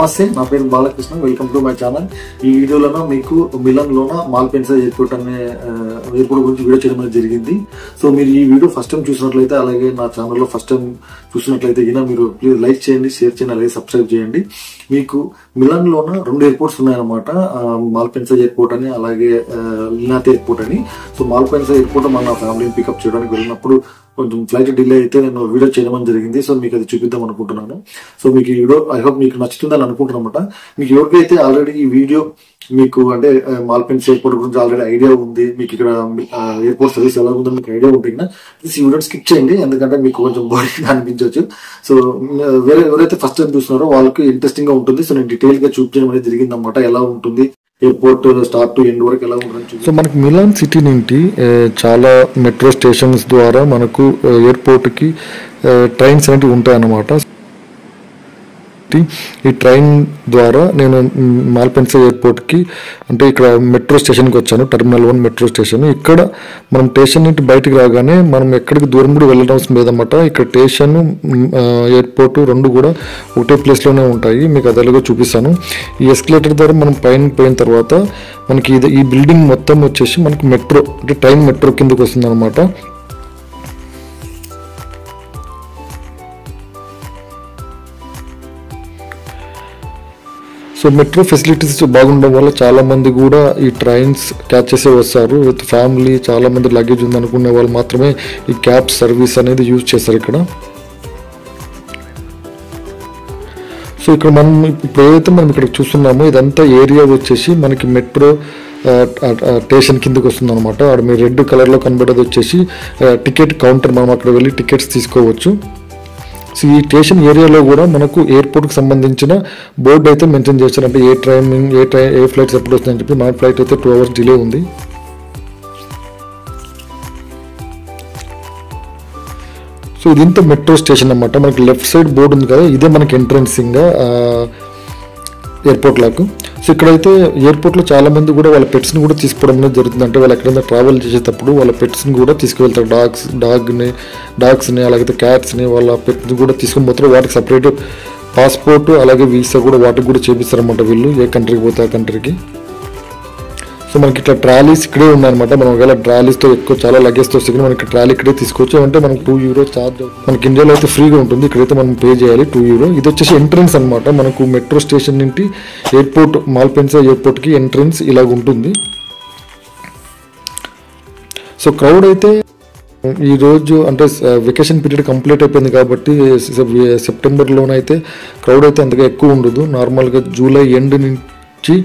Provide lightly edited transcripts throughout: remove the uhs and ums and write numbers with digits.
నమస్తే, నా పేరు Balakrishna. Welcome to my channel. ఈ వీడియోలో మీకు మిలన్లోన మాల్పెన్సా ఎయిర్పోర్ట్ అనే ఎయిర్పోర్ట్ గురించి వీడియో చేయడం జరిగింది. సో మీరు ఈ వీడియో ఫస్ట్ టైం చూసినట్లయితే, అలాగే నా ఛానల్లో ఫస్ట్ టైం చూసినట్లయితే మీరు ప్లీజ్ లైక్ చేయండి, షేర్ చేయండి, అలాగే సబ్స్క్రైబ్ చేయండి. మీకు మిలన్లోన 2 ఎయిర్పోర్ట్స్ ఉన్నాయన్నమాట. మాల్పెన్సా ఎయిర్పోర్ట్ అని, అలాగే లినాతే ఎయిర్పోర్ట్ అని. సో మాల్పెన్సా ఎయిర్పోర్ట్ మన ఫ్యామిలీని పికప్ చేయడానికి వెళ్ళినప్పుడు కొంచెం ఫ్లైట్ డిలే అయితే నేను వీడియో చేయడం జరిగింది. సో మీకు అది చూపిద్దాం అనుకుంటున్నాను. సో మీకు ఈ వీడియో ఐ హోప్ మీకు నచ్చుతుందని అనుకుంటున్నమాట. మీకు ఎవరికైతే ఆల్రెడీ ఈ వీడియో మీకు అంటే మాల్పెన్సా ఎయిర్పోర్ట్ గురించి ఆల్రెడీ ఐడియా ఉంది, మీకు ఇక్కడ ఎయిర్పోర్ట్ సర్వీస్ ఎలా ఉందో మీకు ఐడియా ఉంటుంది, ఈ వీడియో స్కిప్ చేయండి, ఎందుకంటే మీకు కొంచెం బోరింగ్ అనిపించవచ్చు. సో ఎవరైతే ఫస్ట్ టైం చూస్తున్నారో వాళ్ళకి ఇంట్రెస్టింగ్ గా ఉంటుంది. సో నేను డీటెయిల్ గా చూపించడం అనేది జరిగింది అన్నమాట. ఎలా ఉంటుంది ఎయిర్పోర్ట్ స్టార్ట్ టు ఎండ్ వరకు ఎలా ఉంటుంది. సో మనకి మిలాన్ సిటీ నుండి చాలా మెట్రో స్టేషన్స్ ద్వారా మనకు ఎయిర్పోర్ట్కి ట్రైన్స్ అనేవి ఉంటాయన్నమాట. ఈ ట్రైన్ ద్వారా నేను మాల్పెన్సా ఎయిర్పోర్ట్కి అంటే ఇక్కడ మెట్రో స్టేషన్కి వచ్చాను, టెర్మినల్ 1 మెట్రో స్టేషన్. ఇక్కడ మనం స్టేషన్ నుండి బయటకు రాగానే మనం ఎక్కడికి దూరం కూడా వెళ్ళడం అవసరం లేదన్నమాట. ఇక్కడ స్టేషన్ ఎయిర్పోర్ట్ 2 కూడా ఒకటే ప్లేస్లోనే ఉంటాయి. మీకు అది ఎలాగో చూపిస్తాను. ఈ ఎస్కలేటర్ ద్వారా మనం పైన పోయిన తర్వాత మనకి ఈ బిల్డింగ్ మొత్తం వచ్చేసి మనకి మెట్రో అంటే ట్రైన్ మెట్రో కిందకి వస్తుంది అనమాట. సో మెట్రో ఫెసిలిటీస్ బాగుండడం వల్ల చాలా మంది కూడా ఈ ట్రైన్స్ క్యాచ్ చేసే వస్తారు. విత్ ఫ్యామిలీ, చాలా మంది లగేజ్ ఉందనుకునే వాళ్ళు మాత్రమే ఈ క్యాబ్ సర్వీస్ అనేది యూజ్ చేస్తారు ఇక్కడ. సో ఇక్కడ మనం ఇప్పుడు ఏదైతే మనం ఇక్కడ చూస్తున్నామో ఇదంతా ఏరియా వచ్చేసి మనకి మెట్రో స్టేషన్ కిందకి వస్తుంది అనమాట. అక్కడ మీరు రెడ్ కలర్లో కనబడేది వచ్చేసి టికెట్ కౌంటర్. మనం అక్కడ వెళ్ళి టికెట్స్ తీసుకోవచ్చు. సో ఈ స్టేషన్ ఏరియాలో కూడా మనకు ఎయిర్పోర్ట్కి సంబంధించిన బోర్డు అయితే మెన్షన్ చేస్తారు. అంటే ఏ ఫ్లైట్స్ ఎప్పుడు వస్తాయని చెప్పి. మన ఫ్లైట్ అయితే 2 hours డిలే ఉంది. సో ఇదంతా మెట్రో స్టేషన్ అన్నమాట. మనకి లెఫ్ట్ సైడ్ బోర్డు ఉంది కదా, ఇదే మనకి ఎంట్రన్సింగ్ ఎయిర్పోర్ట్ లాకు. సో ఇక్కడైతే ఎయిర్పోర్ట్లో చాలా మంది కూడా వాళ్ళ పెట్స్ని కూడా తీసుకోవడం అనేది జరుగుతుంది. అంటే వాళ్ళు ఎక్కడైనా ట్రావెల్ చేసేటప్పుడు వాళ్ళ పెట్స్ని కూడా తీసుకువెళ్తారు. డాగ్స్ని అలాగే క్యాట్స్ని వాళ్ళ పెట్స్ని కూడా తీసుకొని పోతారు. వాటికి సపరేట్ పాస్పోర్ట్ అలాగే వీసా కూడా వాటికి కూడా చేపిస్తారన్నమాట వీళ్ళు, ఏ కంట్రీకి పోతే ఆ కంట్రీకి. సో మనకి ఇట్లా ట్రాలీస్ ఇక్కడే ఉన్నాయన్నమాట. మనం ఒకవేళ ట్రాలీస్తో ఎక్కువ చాలా లగేజ్తో వస్తే మనకి ట్రాలీ ఇక్కడే తీసుకోవచ్చు. అంటే మనకి €2 ఛార్జ్. మనకి ఇండియాలో అయితే ఫ్రీగా ఉంటుంది, ఇక్కడైతే మనం పే చేయాలి €2. ఇది వచ్చేసి ఎంట్రన్స్ అనమాట. మనకు మెట్రో స్టేషన్ నుండి ఎయిర్పోర్ట్ మాల్పెన్సా ఎయిర్పోర్ట్కి ఎంట్రన్స్ ఇలాగ ఉంటుంది. సో క్రౌడ్ అయితే ఈరోజు అంటే వెకేషన్ పీరియడ్ కంప్లీట్ అయిపోయింది కాబట్టి సెప్టెంబర్లోనైతే క్రౌడ్ అయితే అంతగా ఎక్కువ ఉండదు. నార్మల్గా జూలై ఎండ్ నుంచి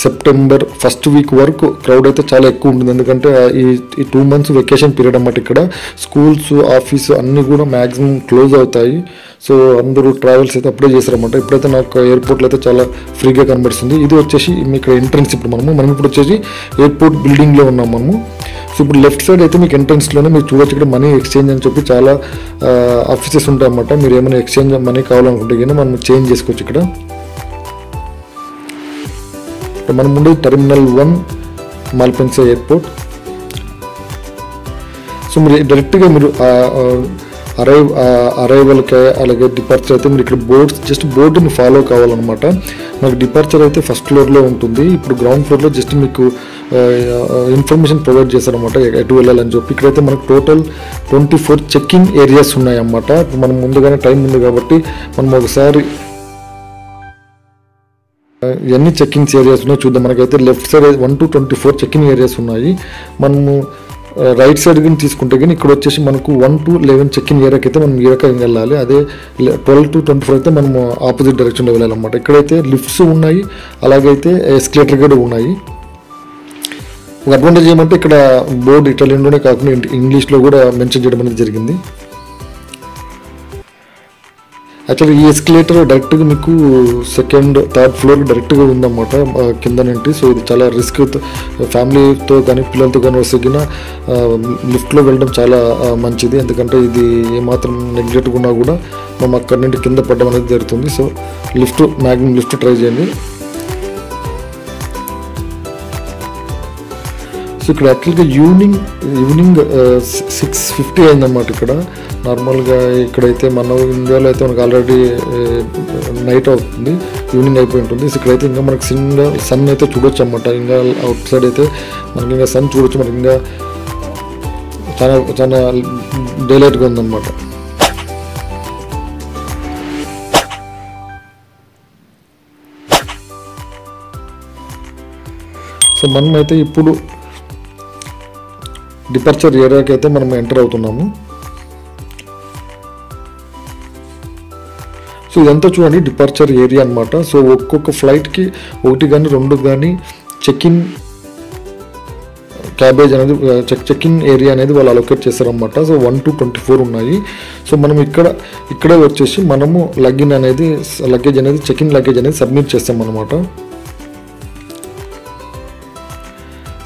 సెప్టెంబర్ ఫస్ట్ వీక్ వరకు క్రౌడ్ అయితే చాలా ఎక్కువ ఉంటుంది. ఎందుకంటే ఈ 2 months వెకేషన్ పీరియడ్ అన్నమాట. ఇక్కడ స్కూల్స్, ఆఫీసు అన్నీ కూడా మ్యాక్సిమం క్లోజ్ అవుతాయి. సో అందరూ ట్రావెల్స్ అయితే అప్పుడే చేస్తారన్నమాట. ఇప్పుడైతే నాకు ఎయిర్పోర్ట్లో అయితే చాలా ఫ్రీగా కనబడుతుంది. ఇది వచ్చేసి ఇక్కడ ఎంట్రన్స్. ఇప్పుడు మనం ఇప్పుడు వచ్చేసి ఎయిర్పోర్ట్ బిల్డింగ్లో ఉన్నాం మనము. సో ఇప్పుడు లెఫ్ట్ సైడ్ అయితే మీకు ఎంట్రన్స్లోనే మీరు చూడొచ్చు, ఇక్కడ మనీ ఎక్స్చేంజ్ అని చెప్పి చాలా ఆఫీసెస్ ఉంటాయన్నమాట. మీరు ఏమైనా ఎక్స్చేంజ్ మనీ కావాలనుకుంటే కానీ మనం చేంజ్ చేసుకోవచ్చు ఇక్కడ. మనం ముందు టెర్మినల్ 1 మాల్పెన్సా ఎయిర్పోర్ట్. సో మీరు డైరెక్ట్గా మీరు అరైవల్కి అలాగే డిపార్చర్ అయితే మీరు ఇక్కడ జస్ట్ బోర్డుని ఫాలో కావాలన్నమాట. మనకు డిపార్చర్ అయితే ఫస్ట్ ఫ్లోర్లో ఉంటుంది. ఇప్పుడు గ్రౌండ్ ఫ్లోర్లో జస్ట్ మీకు ఇన్ఫర్మేషన్ ప్రొవైడ్ చేస్తారన్నమాట ఎటు వెళ్ళాలని చెప్పి. ఇక్కడైతే మనకు టోటల్ 24 చెక్కింగ్ ఏరియాస్ ఉన్నాయన్నమాట. ఇప్పుడు మనం ముందుగానే టైం ఉంది కాబట్టి మనం ఒకసారి ఎన్ని చెక్కింగ్స్ ఏరియాస్ ఉన్నాయో చూద్దాం. మనకైతే left side 1 to 24 checking areas ఉన్నాయి. మనము రైట్ సైడ్ కానీ తీసుకుంటే కానీ ఇక్కడ వచ్చేసి మనకు 1 to 11 చెక్కింగ్ ఏరియాకి అయితే మనం ఈ రకంగా వెళ్ళాలి. అదే 12 to 24 అయితే మనం ఆపోజిట్ డైరెక్షన్లో వెళ్ళాలన్నమాట. ఇక్కడైతే లిఫ్ట్స్ ఉన్నాయి, అలాగైతే ఎస్కలేటర్ కూడా ఉన్నాయి. ఒక అడ్వాంటేజ్ ఏమంటే ఇక్కడ బోర్డు ఇటాలియన్లోనే కాకుండా ఇంగ్లీష్లో కూడా మెన్షన్ చేయడం అనేది జరిగింది. యాక్చువల్లీ ఈ ఎస్కలేటర్ డైరెక్ట్గా మీకు సెకండ్ థర్డ్ ఫ్లోర్ డైరెక్ట్గా ఉందన్నమాట కింద నుండి. సో ఇది చాలా రిస్క్, ఫ్యామిలీతో కానీ పిల్లలతో కానీ వస్తున్న లిఫ్ట్లో వెళ్ళడం చాలా మంచిది. ఎందుకంటే ఇది ఏమాత్రం నెగ్లెక్ట్గా ఉన్నా కూడా మనం అక్కడి నుండి కింద పడడం అనేది జరుగుతుంది. సో మ్యాక్సిమం లిఫ్ట్ ట్రై చేయండి. సో ఇక్కడ యాక్చువల్గా ఈవినింగ్ 6:50 అయిందన్నమాట. ఇక్కడ నార్మల్గా ఇక్కడైతే మన ఇండియాలో అయితే మనకు ఆల్రెడీ నైట్ అవుతుంది, ఈవినింగ్ అయిపోయి ఉంటుంది. సో ఇక్కడైతే ఇంకా మనకు సన్ అయితే చూడొచ్చు అన్నమాట. ఇంకా అవుట్ సైడ్ అయితే మనకి ఇంకా సన్ చూడొచ్చు. మనకి ఇంకా చాలా చాలా డేలైట్గా ఉందన్నమాట. సో మనమైతే ఇప్పుడు డిపార్చర్ ఏరియాకి అయితే మనం ఎంటర్ అవుతున్నాము. సో ఇదంతా చూడండి డిపార్చర్ ఏరియా అనమాట. సో ఒక్కొక్క ఫ్లైట్కి 1 కానీ 2 కానీ చెక్-ఇన్ క్యాబేజ్ అనేది చెక్-ఇన్ ఏరియా అనేది వాళ్ళు అలొకేట్ చేస్తారనమాట. సో 1 to 24 ఉన్నాయి. సో మనం ఇక్కడే వచ్చేసి మనము లగేజ్ అనేది చెక్-ఇన్ లగేజ్ అనేది సబ్మిట్ చేస్తాం అనమాట.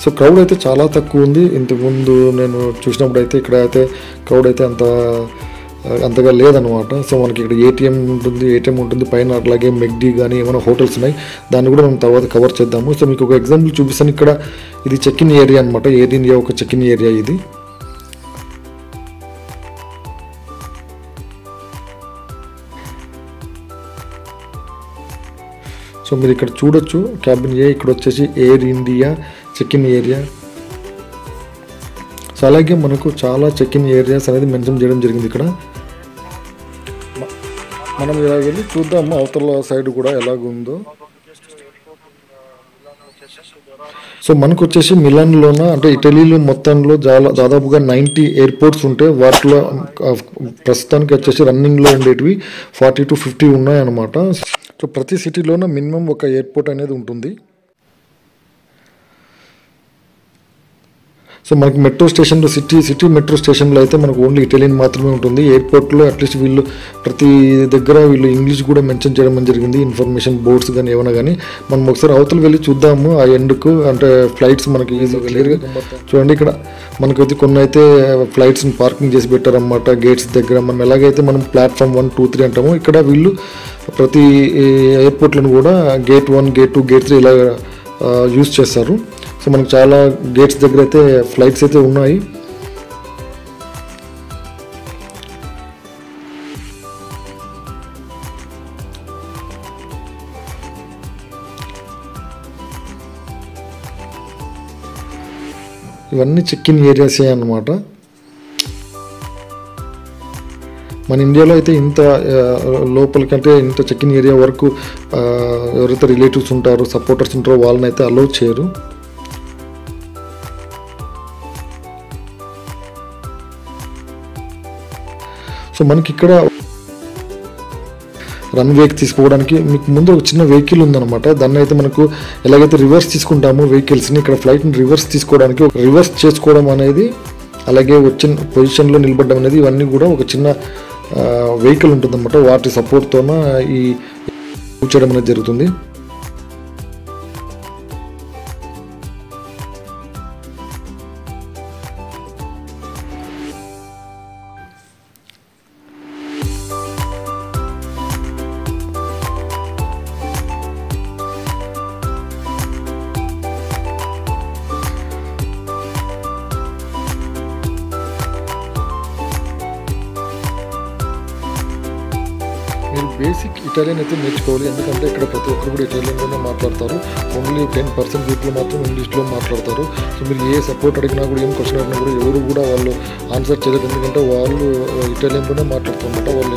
సో క్రౌడ్ అయితే చాలా తక్కువ ఉంది. ఇంతకుముందు నేను చూసినప్పుడు అయితే ఇక్కడ అయితే క్రౌడ్ అయితే అంతగా లేదనమాట. సో మనకి ఇక్కడ ఏటీఎం ఉంటుంది పైన. అట్లాగే మెక్డీ కానీ ఏమైనా హోటల్స్ ఉన్నాయి, దాన్ని కూడా మనం తర్వాత కవర్ చేద్దాము. సో మీకు ఒక ఎగ్జాంపుల్ చూపిస్తాను. ఇక్కడ ఇది చెక్-ఇన్ ఏరియా అనమాట. ఎయిర్ ఇండియా ఒక చెక్-ఇన్ ఏరియా ఇది. సో మీరు ఇక్కడ చూడొచ్చు క్యాబిన్ ఏ. ఇక్కడ వచ్చేసి air India check-in area. So అలాగే మనకు చాలా చెక్-ఇన్ ఏరియాస్ అనేది మెన్షన్ చేయడం జరిగింది ఇక్కడ. మనం ఇలా వెళ్ళి చూద్దాము అవతల సైడ్ కూడా ఎలాగుందో. సో మనకు వచ్చేసి మిలాన్లోన అంటే ఇటలీలో మొత్తంలో దాదాపుగా 90 ఎయిర్పోర్ట్స్ ఉంటే వాటిలో ప్రస్తుతానికి వచ్చేసి రన్నింగ్లో ఉండేటివి 40 to 50 ఉన్నాయన్నమాట. సో ప్రతి సిటీలోనూ మినిమం ఒక ఎయిర్పోర్ట్ అనేది ఉంటుంది. సో మనకి మెట్రో స్టేషన్లో సిటీ మెట్రో స్టేషన్లో అయితే మనకు ఓన్లీ ఇటాలియన్ మాత్రమే ఉంటుంది. ఎయిర్పోర్ట్లో అట్లీస్ట్ వీళ్ళు ప్రతి దగ్గర ఇంగ్లీష్ కూడా మెన్షన్ చేయడం జరిగింది. ఇన్ఫర్మేషన్ బోర్డ్స్ కానీ ఏమైనా కానీ మనం ఒకసారి అవతల వెళ్ళి చూద్దాము ఆ ఎండ్కు. అంటే ఫ్లైట్స్ మనకి క్లియర్గా చూడండి. ఇక్కడ మనకైతే కొన్ని అయితే ఫ్లైట్స్ని పార్కింగ్ చేసి పెట్టారన్నమాట గేట్స్ దగ్గర. మనం ఎలాగైతే మనం ప్లాట్ఫామ్ 1, 2, 3 అంటామో ఇక్కడ వీళ్ళు ప్రతి ఎయిర్పోర్ట్లను కూడా గేట్ 1, గేట్ 2, గేట్ 3 ఇలా యూజ్ చేస్తారు. సో మనకు చాలా గేట్స్ దగ్గర అయితే ఫ్లైట్స్ అయితే ఉన్నాయి. ఇవన్నీ చెక్-ఇన్ ఏరియాసే అన్నమాట. మన ఇండియాలో అయితే ఇంత లోపలికంటే ఇంత చెక్-ఇన్ ఏరియా వరకు ఎవరైతే రిలేటివ్స్ ఉంటారో సపోర్టర్స్ ఉంటారో వాళ్ళని అయితే అలౌ చేయరు. సో మనకి ఇక్కడ రన్వేకి తీసుకోవడానికి మీకు ముందు ఒక చిన్న వెహికల్ ఉందన్నమాట. దాన్ని అయితే మనకు ఎలాగైతే రివర్స్ తీసుకుంటామో వెహికల్స్ని ఇక్కడ ఫ్లైట్ని రివర్స్ తీసుకోవడానికి ఒక రివర్స్ చేసుకోవడం అనేది, అలాగే వచ్చిన పొజిషన్లో నిలబడడం అనేది ఇవన్నీ కూడా ఒక చిన్న వెహికల్ ఉంటుందన్నమాట. వాటి సపోర్ట్తోన ఈ చేయడం అనేది జరుగుతుంది. మీరు బేసిక్ ఇటాలియన్ అయితే నేర్చుకోవాలి. ఎందుకంటే ఇక్కడ ప్రతి ఒక్కరు కూడా ఇటాలియన్లోనే మాట్లాడతారు. ఓన్లీ 10% పీపుల్ మాత్రం ఇంగ్లీష్లో మాట్లాడతారు. సో మీరు ఏ సపోర్ట్ అడిగినా కూడా ఏం క్వశ్చన్ అడిగినా కూడా ఎవరు కూడా వాళ్ళు ఆన్సర్ చేయలేదు. ఎందుకంటే వాళ్ళు ఇటాలియన్లోనే మాట్లాడుతున్నమాట. వాళ్ళు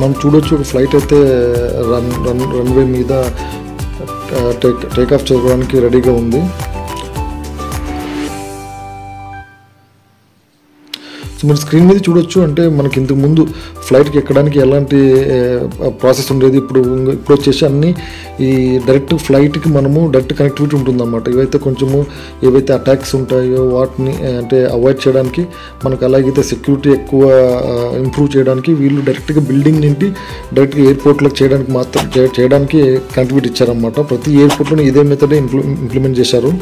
మనం చూడొచ్చు ఒక ఫ్లైట్ అయితే రన్వే మీద టేక్ ఆఫ్ చేసుకోవడానికి రెడీగా ఉంది. సో మీరు స్క్రీన్ మీద చూడొచ్చు. అంటే మనకి ఇంతకు ముందు ఫ్లైట్కి ఎక్కడానికి ఎలాంటి ప్రాసెస్ ఉండేది, ఇప్పుడు వచ్చేసి అన్నీ ఈ డైరెక్ట్ ఫ్లైట్కి మనము డైరెక్ట్ కనెక్టివిటీ ఉంటుందన్నమాట. ఇవైతే కొంచెము ఏవైతే అటాక్స్ ఉంటాయో వాటిని అంటే అవాయిడ్ చేయడానికి, మనకు అలాగైతే సెక్యూరిటీ ఎక్కువ ఇంప్రూవ్ చేయడానికి వీళ్ళు డైరెక్ట్గా బిల్డింగ్ నుండి డైరెక్ట్గా ఎయిర్పోర్ట్లకు చేయడానికి కనెక్టివిటీ ఇచ్చారన్నమాట. ప్రతి ఎయిర్పోర్ట్లోనే ఇదే మెథడే ఇంప్లిమెంట్ చేశారు.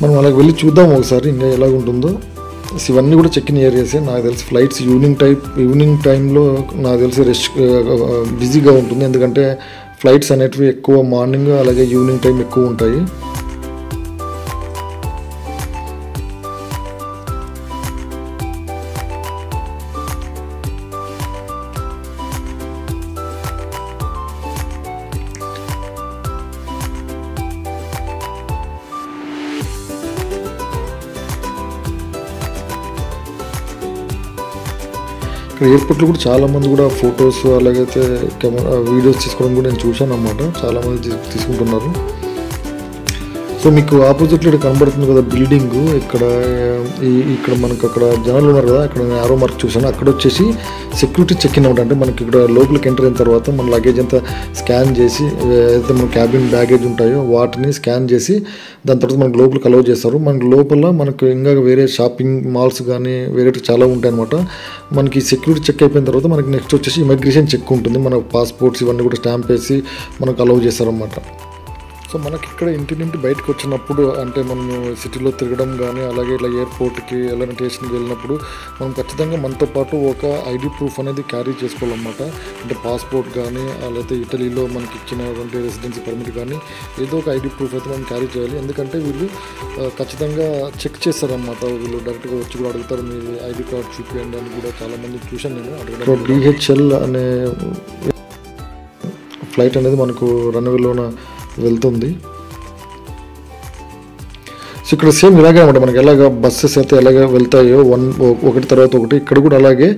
మనం అలాగ వెళ్ళి చూద్దాం ఒకసారి ఇంకా ఎలాగ ఉంటుందో. ఇవన్నీ కూడా చెక్ ఇన్ ఏరియాసే. నాకు తెలిసి ఫ్లైట్స్ ఈవినింగ్ టైంలో నాకు తెలిసి బిజీగా ఉంటుంది, ఎందుకంటే ఫ్లైట్స్ అనేటివి ఎక్కువ మార్నింగ్ అలాగే ఈవినింగ్ టైం ఎక్కువ ఉంటాయి. ఇక్కడ ఎయిర్పోర్ట్లో కూడా చాలామంది కూడా ఫొటోస్ అలాగైతే వీడియోస్ తీసుకోవడం కూడా నేను చూశాను అన్నమాట. చాలామంది తీసుకుంటున్నారు. సో మీకు ఆపోజిట్లో ఇక్కడ కనబడుతుంది కదా బిల్డింగ్, ఇక్కడ మనకు అక్కడ జనాలు ఉన్నారు కదా, అక్కడ నేను ఆరో మార్క్ చూసాను. అక్కడ వచ్చేసి సెక్యూరిటీ చెక్ ఇన్ అవుట్. అంటే మనకి ఇక్కడ లోపలికి ఎంటర్ అయిన తర్వాత మన లగేజ్ అంతా స్కాన్ చేసి, ఏదైతే మన క్యాబిన్ బ్యాగేజ్ ఉంటాయో వాటిని స్కాన్ చేసి దాని తర్వాత మనకు లోపలికి అలౌ చేస్తారు. మనకు లోపల మనకు ఇంకా వేరే షాపింగ్ మాల్స్ కానీ వేరే చాలా ఉంటాయి అనమాట. మనకి సెక్యూరిటీ చెక్ అయిపోయిన తర్వాత మనకి నెక్స్ట్ వచ్చేసి ఇమిగ్రేషన్ చెక్ ఉంటుంది. మన పాస్పోర్ట్స్ ఇవన్నీ కూడా స్టాంప్ వేసి మనకు అలౌ చేస్తారన్నమాట. సో మనకి ఇక్కడ ఇంటి నుండి బయటకు వచ్చినప్పుడు అంటే మనము సిటీలో తిరగడం కానీ అలాగే ఇట్లా ఎయిర్పోర్ట్కి ఏదైనా స్టేషన్కి వెళ్ళినప్పుడు మనం ఖచ్చితంగా మనతో పాటు ఒక ఐడి ప్రూఫ్ అనేది క్యారీ చేసుకోవాలన్నమాట. అంటే పాస్పోర్ట్ కానీ లేకపోతే ఇటలీలో మనకి ఇచ్చినటువంటి రెసిడెన్సీ పర్మిట్ కానీ ఏదో ఒక ఐడి ప్రూఫ్ అయితే మనం క్యారీ చేయాలి. ఎందుకంటే వీళ్ళు ఖచ్చితంగా చెక్ చేస్తారన్నమాట. వీళ్ళు డైరెక్ట్గా వచ్చి కూడా అడుగుతారు, మీ ఐడి కార్డ్ చూపించండి అని కూడా చాలామంది చూశాను నేను అడగడం. DHL అనే ఫ్లైట్ అనేది మనకు రన్వేలోన వెళ్తుంది. సో ఇక్కడ సేమ్ ఇలాగే అనమాట. మనకి ఎలాగ బస్సెస్ అయితే ఎలాగ వెళ్తాయో ఒకటి తర్వాత ఒకటి, ఇక్కడ కూడా అలాగే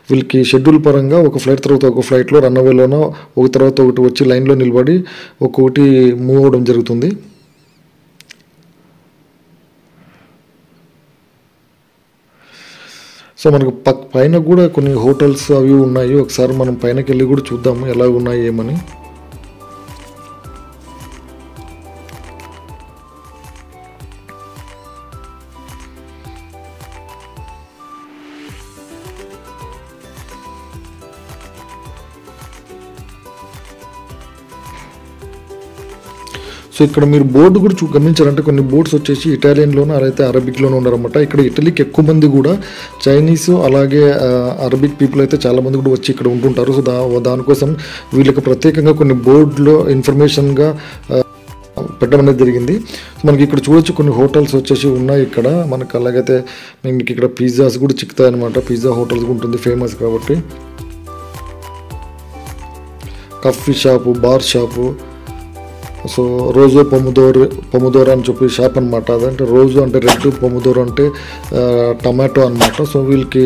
వీళ్ళకి షెడ్యూల్ పరంగా ఒక ఫ్లైట్ తర్వాత ఒక ఫ్లైట్లో రన్వేలోనో ఒక తర్వాత ఒకటి వచ్చి లైన్లో నిలబడి ఒక్కొక్కటి మూవ్ అవ్వడం జరుగుతుంది. సో మనకు పైన కూడా కొన్ని హోటల్స్ అవి ఉన్నాయి. ఒకసారి మనం పైనకి వెళ్ళి కూడా చూద్దాము ఎలా ఉన్నాయి ఏమని. సో ఇక్కడ మీరు బోర్డు కూడా గమనించారంటే కొన్ని బోర్డ్స్ వచ్చేసి ఇటాలియన్లోనూ అలాగే అరబిక్లోనూ ఉన్నారన్నమాట. ఇక్కడ ఇటలీకి ఎక్కువ మంది కూడా చైనీస్ అలాగే అరబిక్ పీపుల్ అయితే చాలామంది కూడా వచ్చి ఇక్కడ ఉంటుంటారు. సో దానికోసం వీళ్ళకి ప్రత్యేకంగా కొన్ని బోర్డులో ఇన్ఫర్మేషన్గా పెట్టడం అనేది జరిగింది. మనకి ఇక్కడ చూడొచ్చు కొన్ని హోటల్స్ వచ్చేసి ఉన్నాయి ఇక్కడ మనకు. అలాగైతే మీకు ఇక్కడ పిజ్జాస్ కూడా చిక్కుతాయి అనమాట. పిజ్జా హోటల్స్ ఉంటుంది ఫేమస్ కాబట్టి. Coffee shop, bar shop, so రోజు పొమోదోరో అని చెప్పి షాప్ అనమాట. అదంటే రోజు అంటే రెడ్, పొమోదోరో అంటే టమాటో అనమాట. సో వీళ్ళకి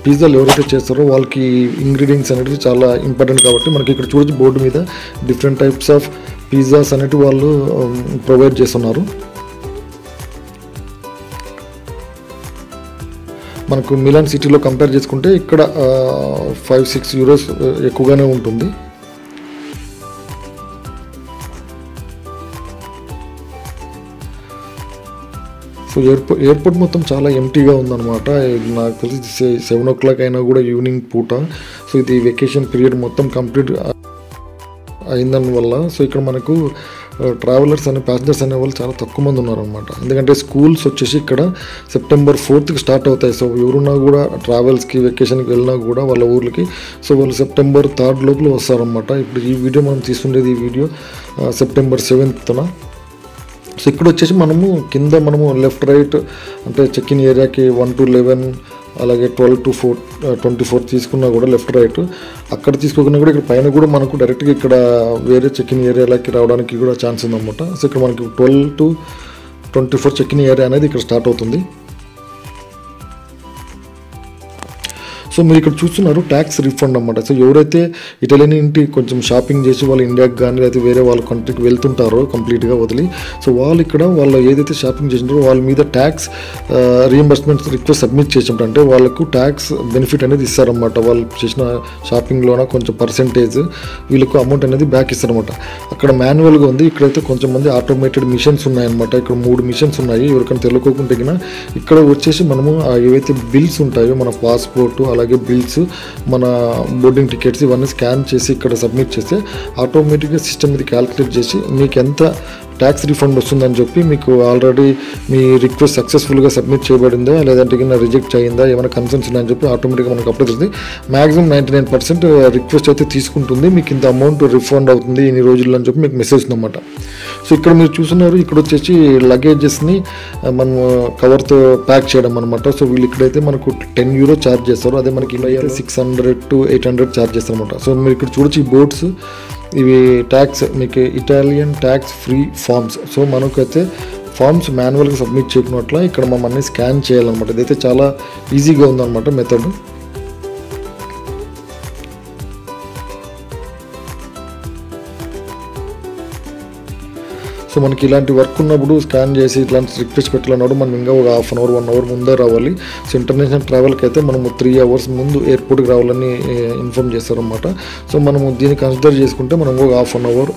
పిజ్జాలు ఎవరైతే చేస్తారో వాళ్ళకి ఇంగ్రీడియంట్స్ అనేవి చాలా ఇంపార్టెంట్ కాబట్టి మనకి ఇక్కడ చూడొచ్చు బోర్డు మీద డిఫరెంట్ టైప్స్ ఆఫ్ పిజ్జాస్ అనేవి వాళ్ళు ప్రొవైడ్ చేస్తున్నారు. మనకు మిలాన్ సిటీలో కంపేర్ చేసుకుంటే ఇక్కడ 5-6 యూరోస్ ఎక్కువగానే ఉంటుంది. సో ఎయిర్పోర్ట్ మొత్తం చాలా ఎంటీగా ఉందన్నమాట. నాకు తెలిసి 7 o'clock అయినా కూడా ఈవినింగ్ పూట. సో ఇది వెకేషన్ పీరియడ్ మొత్తం కంప్లీట్ అయిందని వల్ల సో ఇక్కడ మనకు ట్రావెలర్స్ అనే ప్యాసింజర్స్ అనే వాళ్ళు చాలా తక్కువ మంది ఉన్నారనమాట. ఎందుకంటే స్కూల్స్ వచ్చేసి ఇక్కడ September 4th స్టార్ట్ అవుతాయి. సో ఎవరున్నా కూడా ట్రావెల్స్కి వెకేషన్కి వెళ్ళినా కూడా వాళ్ళ ఊర్లకి సో వాళ్ళు September 3rd లోపల వస్తారనమాట. ఇప్పుడు ఈ వీడియో మనం తీసుకునేది ఈ వీడియో September 7th. సో ఇక్కడ వచ్చేసి మనము లెఫ్ట్ రైట్ అంటే చెక్ ఇన్ ఏరియాకి 1 to 11 అలాగే 12 to 24 తీసుకున్నా కూడా లెఫ్ట్ రైట్. అక్కడ తీసుకోకుండా కూడా ఇక్కడ పైన కూడా మనకు డైరెక్ట్గా ఇక్కడ వేరే చెక్ ఇన్ ఏరియాలకి రావడానికి కూడా ఛాన్స్ ఉందన్నమాట. సో ఇక్కడ మనకి 12 to 24 చెక్ ఇన్ ఏరియా అనేది ఇక్కడ స్టార్ట్ అవుతుంది. సో మీరు ఇక్కడ చూస్తున్నారు ట్యాక్స్ రిఫండ్ అన్నమాట. సో ఎవరైతే ఇటలీ నుండి కొంచెం షాపింగ్ చేసి వాళ్ళు ఇండియాకి కానీ లేకపోతే వేరే వాళ్ళ కంట్రీకి వెళ్తుంటారో కంప్లీట్గా వదిలి, సో వాళ్ళు ఇక్కడ వాళ్ళు ఏదైతే షాపింగ్ చేసినారో వాళ్ళ మీద ట్యాక్స్ రీఎంబర్స్మెంట్ రిక్వెస్ట్ సబ్మిట్ చేసినప్పుడు అంటే వాళ్ళకు ట్యాక్స్ బెనిఫిట్ అనేది ఇస్తారన్నమాట. వాళ్ళు చేసిన షాపింగ్లోన కొంచెం పర్సెంటేజ్ వీళ్ళకు అమౌంట్ అనేది బ్యాక్ ఇస్తారన్నమాట. అక్కడ మాన్యువల్గా ఉంది, ఇక్కడైతే కొంచెం మంది ఆటోమేటెడ్ మిషన్స్ ఉన్నాయన్నమాట. ఇక్కడ 3 మిషన్స్ ఉన్నాయి. ఎవరికైనా తెలుసుకోకుంటే ఇక్కడ వచ్చేసి మనము ఏవైతే బిల్స్ ఉంటాయో మన పాస్పోర్ట్ అలాగే బిల్స్ మన బోర్డింగ్ టికెట్స్ ఇవన్నీ స్కాన్ చేసి ఇక్కడ సబ్మిట్ చేస్తే ఆటోమేటిక్గా సిస్టమ్ ఇది క్యాలిక్యులేట్ చేసి మీకు ఎంత ట్యాక్స్ రిఫండ్ వస్తుందని చెప్పి మీకు ఆల్రెడీ మీ రిక్వెస్ట్ సక్సెస్ఫుల్గా సబ్మిట్ చేయబడిందా లేదంటే కింద రిజెక్ట్ అయ్యిందా ఏమైనా కన్సర్న్స్ ఉన్నాయని చెప్పి ఆటోమేటిక్గా మనకు అప్డేట్ వస్తుంది. మ్యాక్సిమం 99% రిక్వెస్ట్ అయితే తీసుకుంటుంది. మీకు ఇంత అమౌంట్ రిఫండ్ అవుతుంది ఇన్ని రోజుల్లో అని చెప్పి మీకు మెసేజ్ ఉందన్నమాట. సో ఇక్కడ మీరు చూస్తున్నారు ఇక్కడ వచ్చేసి లగేజెస్ని మనం కవర్తో ప్యాక్ చేయడం అనమాట. సో వీళ్ళు ఇక్కడైతే మనకు €10 ఛార్జ్ చేస్తారు. అదే మనకి ఇలా 600 to 800 ఛార్జ్ చేస్తారు అనమాట. సో మీరు ఇక్కడ చూడొచ్చు ఈ బోర్డ్స్ ఇవి ట్యాక్స్ మీకు Italian tax free forms. So మనకైతే ఫామ్స్ మాన్యువల్గా సబ్మిట్ చేయకున్నట్ల ఇక్కడ మమ్మల్ని స్కాన్ చేయాలన్నమాట. ఇదైతే చాలా ఈజీగా ఉందన్నమాట మెథడ్. సో మనకి ఇలాంటి వర్క్ ఉన్నప్పుడు స్కాన్ చేసి ఇట్లాంటి రిక్వెస్ట్ పెట్టాలన్నప్పుడు మనం ఇంకా ఒక హాఫ్ అన్ అవర్ 1 అవర్ ముందే రావాలి. సో ఇంటర్నేషనల్ ట్రావెల్కి అయితే మనము 3 అవర్స్ ముందు ఎయిర్పోర్ట్కి రావాలని ఇన్ఫామ్ చేస్తారన్నమాట. సో మనము దీన్ని కన్సిడర్ చేసుకుంటే మనం ఒక హాఫ్ అన్ అవర్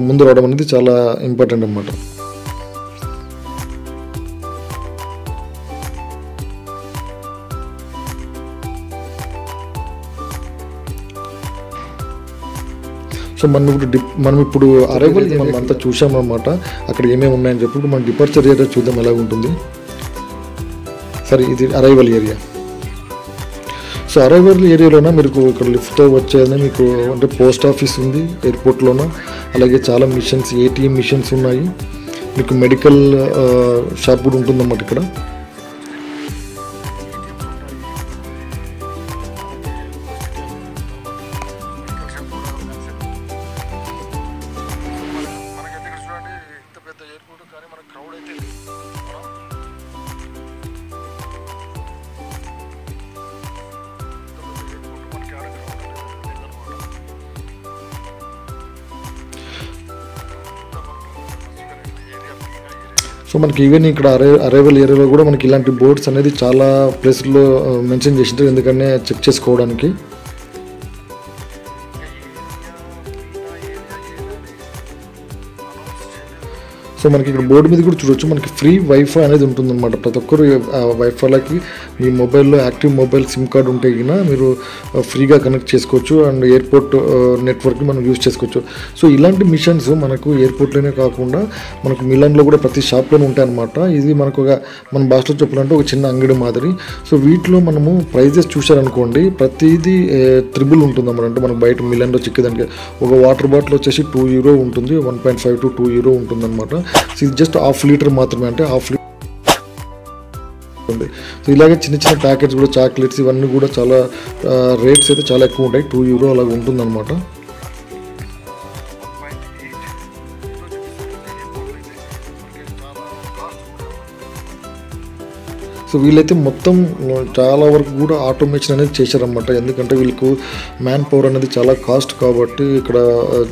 ముందు రావడం అనేది చాలా ఇంపార్టెంట్ అన్నమాట. సో మనం ఇప్పుడు అరైవల్ మనం అంతా చూసామన్నమాట. అక్కడ ఏమేమి ఉన్నాయని చెప్పి మనం డిపార్చర్ ఏరియా చూద్దాం ఎలా ఉంటుంది. సరే ఇది అరైవల్ ఏరియా. సో అరైవల్ ఏరియాలోన మీరు ఇక్కడ లిఫ్ట్తో వచ్చేది మీకు అంటే పోస్ట్ ఆఫీస్ ఉంది ఎయిర్పోర్ట్లోన, అలాగే చాలా మిషన్స్ ATM మిషన్స్ ఉన్నాయి, మీకు మెడికల్ షాప్ కూడా ఉంటుందన్నమాట ఇక్కడ. సో మనకి ఈవెన్ ఇక్కడ అరైవల్ ఏరియాలో కూడా మనకి ఇలాంటి బోర్డ్స్ అనేది చాలా ప్లేస్లో మెన్షన్ చేసింటారు ఎందుకంటే చెక్ చేసుకోవడానికి. సో మనకి ఇక్కడ బోర్డు మీద కూడా చూడొచ్చు మనకి ఫ్రీ వైఫై అనేది ఉంటుందన్నమాట. ప్రతి ఒక్కరు వైఫైలకి మీ మొబైల్లో యాక్టివ్ మొబైల్ సిమ్ కార్డు ఉంటే కన్నా మీరు ఫ్రీగా కనెక్ట్ చేసుకోవచ్చు అండ్ ఎయిర్పోర్ట్ నెట్వర్క్ని మనం యూజ్ చేసుకోవచ్చు. సో ఇలాంటి మిషన్స్ మనకు ఎయిర్పోర్ట్లోనే కాకుండా మనకు మిలాన్లో కూడా ప్రతి షాప్లోనే ఉంటాయన్నమాట. ఇది మనకు మన భాషలో చెప్పాలంటే ఒక చిన్న అంగడి మాదిరి. సో వీటిలో మనము ప్రైజెస్ చూసారనుకోండి ప్రతిదీ త్రిబుల్ ఉంటుందన్నమాట. అంటే మనకు బయట మిలాన్లో చిక్కేదానికి ఒక వాటర్ బాటిల్ వచ్చేసి €2 ఉంటుంది, 1.5 to €2 ఉంటుందన్నమాట. సో ఇది జస్ట్ ½ లీటర్ మాత్రమే, అంటే ½ లీటర్ ఉంది. సో ఇలాగే చిన్న చిన్న ప్యాకెట్స్ కూడా చాక్లెట్స్ ఇవన్నీ కూడా చాలా రేట్స్ అయితే చాలా ఎక్కువ ఉంటాయి, €2 అలాగ ఉంటుందన్నమాట. సో వీళ్ళైతే మొత్తం చాలా వరకు కూడా ఆటోమేషన్ అనేది చేశారన్నమాట. ఎందుకంటే వీళ్ళకు మ్యాన్ పవర్ అనేది చాలా కాస్ట్ కాబట్టి ఇక్కడ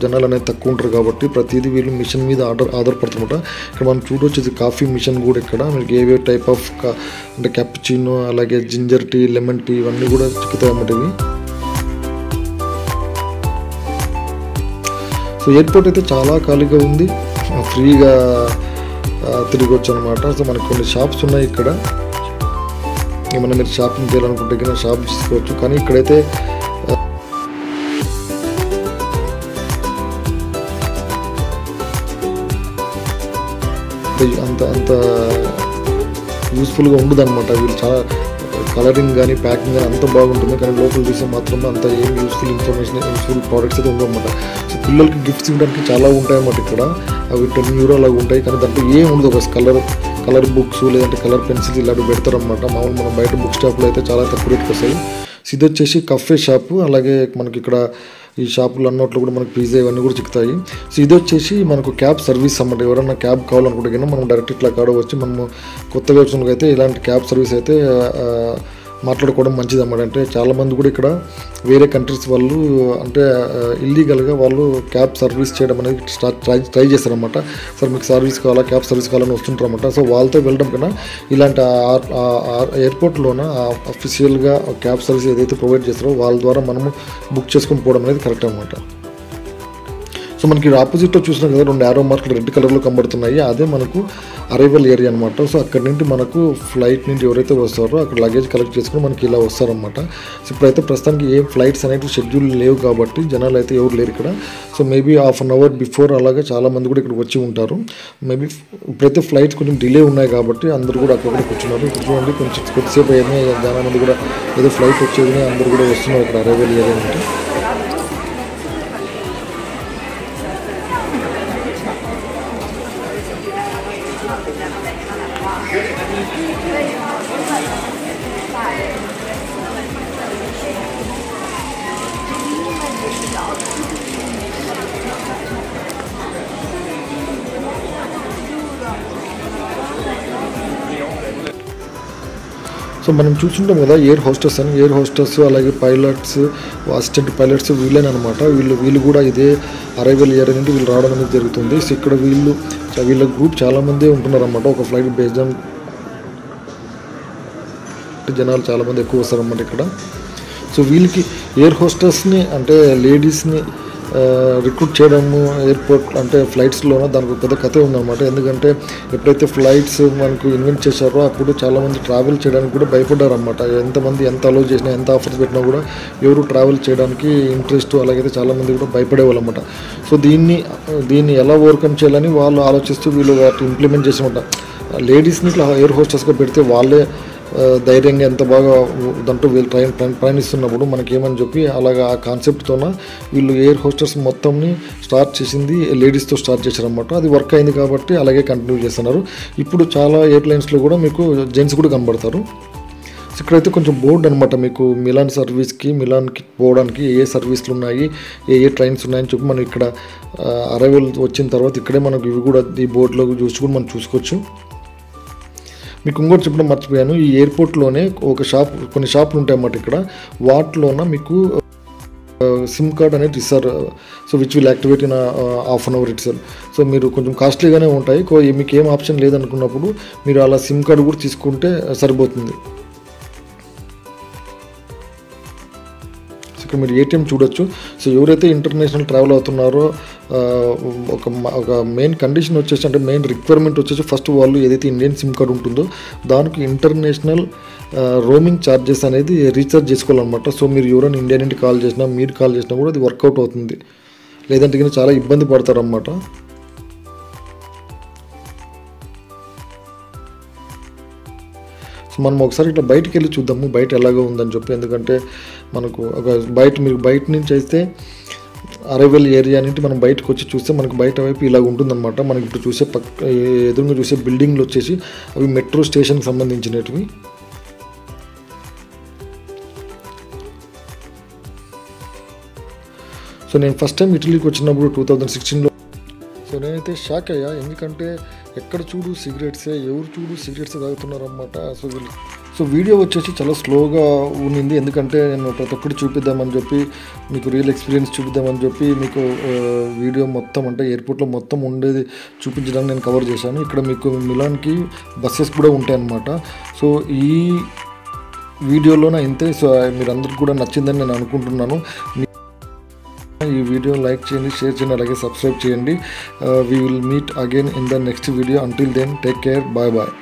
జనాలు అనేది తక్కువ ఉంటారు కాబట్టి ప్రతిదీ వీళ్ళు మిషన్ మీద ఆధారపడుతుందన్నమాట. ఇక్కడ మనం చూడవచ్చు ఇది కాఫీ మిషన్ కూడా ఇక్కడ మీకు ఏవే టైప్ ఆఫ్ అంటే క్యాపుచినో అలాగే జింజర్ టీ లెమన్ టీ ఇవన్నీ కూడా చిక్కుతాయి అన్నమాట ఇవి. సో ఎయిర్పోర్ట్ అయితే చాలా ఖాళీగా ఉంది, ఫ్రీగా తిరగవచ్చు అనమాట. సో మనకు కొన్ని షాప్స్ ఉన్నాయి ఇక్కడ, ఏమన్నా మీరు షాపింగ్ చేయాలనుకుంటే కన్నా షాప్ తీసుకోవచ్చు. కానీ ఇక్కడైతే అంత యూస్ఫుల్గా ఉండదు అనమాట. వీళ్ళు చాలా కలరింగ్ కానీ ప్యాకింగ్ కానీ అంత బాగుంటుంది, కానీ లోపల చూసే మాత్రం అంత ఏం యూస్ఫుల్ ప్రోడక్ట్స్ అయితే ఉండవన్నమాట. సో పిల్లలకి గిఫ్ట్స్ ఇవ్వడానికి చాలా ఉంటాయన్నమాట ఇక్కడ, అవి €10 అలాగ ఉంటాయి. కానీ దాంట్లో ఏం ఉండదు, ఒక కలర్ బుక్స్ లేదంటే కలర్ పెన్సిల్స్ ఇలాంటివి పెడతారనమాట. మామూలు మనం బయట బుక్ షాప్లో అయితే చాలా తక్కువ రేట్కి వస్తాయి. ఇది వచ్చేసి కఫే షాపు, అలాగే మనకి ఇక్కడ ఈ షాపులు అన్నట్లు కూడా మనకు పిజ్జా ఇవన్నీ కూడా చిక్కుతాయి. సో ఇది వచ్చేసి మనకు క్యాబ్ సర్వీస్ అన్నమాట. ఎవరైనా క్యాబ్ కావాలనుకుంటే కన్నా మనం డైరెక్ట్ ఇట్లా కాడ వచ్చి మనము కొత్తగా వచ్చినకైతే ఇలాంటి క్యాబ్ సర్వీస్ అయితే మాట్లాడుకోవడం మంచిది అన్నమాట. అంటే చాలామంది కూడా ఇక్కడ వేరే కంట్రీస్ వాళ్ళు అంటే ఇల్లీగల్గా వాళ్ళు క్యాబ్ సర్వీస్ చేయడం అనేది ట్రై చేస్తారనమాట. సార్ మీకు సర్వీస్ కావాలా, క్యాబ్ సర్వీస్ కావాలని వస్తుంటారన్నమాట. సో వాళ్ళతో వెళ్ళడం కన్నా ఇలాంటి ఎయిర్పోర్ట్లోన అఫీషియల్గా క్యాబ్ సర్వీస్ ఏదైతే ప్రొవైడ్ చేస్తారో వాళ్ళ ద్వారా మనము బుక్ చేసుకొని పోవడం అనేది కరెక్ట్ అనమాట. సో మనకి ఆపోజిట్లో చూసినా కదా 2 యారో మార్కులు రెడ్ కలర్లో కనబడుతున్నాయి, అదే మనకు అరైవల్ ఏరియా అనమాట. సో అక్కడ నుండి మనకు ఫ్లైట్ నుండి ఎవరైతే వస్తారో అక్కడ లగేజ్ కలెక్ట్ చేసుకుని మనకి ఇలా వస్తారనమాట. సో ఇప్పుడైతే ప్రస్తుతానికి ఏం ఫ్లైట్స్ అనేవి షెడ్యూల్ లేవు కాబట్టి జనాలు అయితే ఎవరు లేరు ఇక్కడ. So maybe half an hour before అలాగే చాలామంది కూడా ఇక్కడ వచ్చి ఉంటారు. మేబీ ఇప్పుడైతే ఫ్లైట్స్ కొంచెం డిలే ఉన్నాయి కాబట్టి అందరూ కూడా అక్కడ కూర్చున్నారు. ఇప్పుడు చూడండి కొంచెం కొద్దిసేపు అయ్యాయి, చాలా మంది కూడా ఏదో ఫ్లైట్ వచ్చేది అందరూ కూడా వస్తున్నారు ఇక్కడ అరైవల్ ఏరియా అంటే. సో మనం చూస్తుంటాం కదా ఎయిర్ హోస్టెస్ అలాగే పైలట్స్, అసిస్టెంట్ పైలట్స్ వీళ్ళేనమాట. వీళ్ళు కూడా ఇదే అరైవల్ ఏరియా నుండి వీళ్ళు రావడం అనేది జరుగుతుంది. సో ఇక్కడ వీళ్ళ గ్రూప్ చాలామంది ఉంటున్నారన్నమాట. ఒక ఫ్లైట్ బేస్డ్ ఆన్ జనాలు చాలామంది ఎక్కువ వస్తారన్నమాట ఇక్కడ. సో వీళ్ళకి ఎయిర్ హోస్టెస్ని అంటే లేడీస్ని రిక్రూట్ చేయడము ఎయిర్పోర్ట్ అంటే ఫ్లైట్స్లోనూ దానికి పెద్ద కథ ఉందన్నమాట. ఎందుకంటే ఎప్పుడైతే ఫ్లైట్స్ మనకు ఇన్వెంట్ చేశారో అప్పుడు చాలామంది ట్రావెల్ చేయడానికి కూడా భయపడ్డారు అన్నమాట. ఎంతమంది ఎంత అలో చేసినా ఎంత ఆఫర్స్ పెట్టినా కూడా ఎవరు ట్రావెల్ చేయడానికి ఇంట్రెస్ట్ అలాగైతే చాలామంది కూడా భయపడేవాళ్ళు అన్నమాట. సో దీన్ని ఎలా ఓవర్కమ్ చేయాలని వాళ్ళు ఆలోచిస్తూ వీళ్ళు వాటి ఇంప్లిమెంట్ చేసినమాట. లేడీస్ని ఇట్లా ఎయిర్ హోస్టెస్గా పెడితే వాళ్ళే ధైర్యంగా ఎంత బాగా దాంట్లో వీళ్ళు ప్రయాణిస్తున్నప్పుడు మనకేమని చెప్పి అలాగా ఆ కాన్సెప్ట్తోన వీళ్ళు ఎయిర్ హోస్టెస్ మొత్తంని స్టార్ట్ చేసింది లేడీస్తో స్టార్ట్ చేశారన్నమాట. అది వర్క్ అయింది కాబట్టి అలాగే కంటిన్యూ చేస్తున్నారు. ఇప్పుడు చాలా ఎయిర్లైన్స్లో కూడా మీకు జెంట్స్ కూడా కనబడతారు. ఇక్కడైతే కొంచెం బోర్డు అనమాట, మీకు మిలాన్కి పోవడానికి ఏ సర్వీసులు ఉన్నాయి, ఏ ట్రైన్స్ ఉన్నాయని చెప్పి మనం ఇక్కడ అరైవల్ వచ్చిన తర్వాత ఇక్కడే మనకు ఇవి కూడా ఈ బోర్డులో చూసి కూడా మనం చూసుకోవచ్చు. మీకు ఇంకోటి చెప్పడం మర్చిపోయాను, ఈ ఎయిర్పోర్ట్లోనే కొన్ని షాపులు ఉంటాయన్నమాట ఇక్కడ. వాటిలోన మీకు సిమ్ కార్డ్ అనేది ఇస్తారు. So which will activate in half an hour itself. సో మీరు కొంచెం కాస్ట్లీగానే ఉంటాయి, మీకు ఏం ఆప్షన్ లేదనుకున్నప్పుడు మీరు అలా సిమ్ కార్డు కూడా తీసుకుంటే సరిపోతుంది. ఇక్కడ మీరు ఏటీఎం చూడొచ్చు. సో ఎవరైతే ఇంటర్నేషనల్ ట్రావెల్ అవుతున్నారో ఒక మెయిన్ కండిషన్ వచ్చేసి అంటే మెయిన్ రిక్వైర్మెంట్ వచ్చేసి ఫస్ట్ వాళ్ళు ఏదైతే ఇండియన్ సిమ్ కార్డు ఉంటుందో దానికి ఇంటర్నేషనల్ రోమింగ్ ఛార్జెస్ అనేది రీఛార్జ్ చేసుకోవాలన్నమాట. సో మీరు ఎవరైనా ఇండియా నుండి కాల్ చేసినా మీరు కాల్ చేసినా కూడా అది వర్కౌట్ అవుతుంది, లేదంటే కానీ చాలా ఇబ్బంది పడతారన్నమాట. సో మనం ఒకసారి ఇట్లా బయటికి వెళ్ళి చూద్దాము బయట ఎలాగో ఉందని చెప్పి. ఎందుకంటే మనకు మీరు బయట నుంచి అయితే అరైవల్ ఏరియా నుండి మనం బయటకు వచ్చి చూస్తే మనకు బయట వైపు ఇలాగ ఉంటుందన్నమాట. మనకి ఇప్పుడు చూసే ఎదురుగా చూసే బిల్డింగ్లు వచ్చేసి అవి మెట్రో స్టేషన్కి సంబంధించినవి. సో నేను ఫస్ట్ టైం ఇటలీకి వచ్చినప్పుడు 2016లో సో నేనైతే షాక్ అయ్యా. ఎందుకంటే ఎక్కడ చూడు సిగరెట్సే, ఎవరు చూడు సిగరెట్స్ తాగుతున్నారన్నమాట. సో వీడియో వచ్చేసి చాలా స్లోగా ఉన్నింది, ఎందుకంటే నేను ప్రతి ఒక్కటి చూపిద్దామని చెప్పి మీకు రియల్ ఎక్స్పీరియన్స్ చూపిద్దామని చెప్పి మీకు వీడియో మొత్తం అంటే ఎయిర్పోర్ట్లో మొత్తం ఉండేది చూపించడానికి నేను కవర్ చేశాను. ఇక్కడ మీకు మిలాన్కి బస్సెస్ కూడా ఉంటాయన్నమాట. సో ఈ వీడియోలోనే ఇంతే. సో మీరందరికీ కూడా నచ్చిందని నేను అనుకుంటున్నాను. ఈ వీడియో లైక్ చేయండి, షేర్ చేయండి, అలాగే సబ్స్క్రైబ్ చేయండి. We will meet again in the next video. Until then take care, bye bye.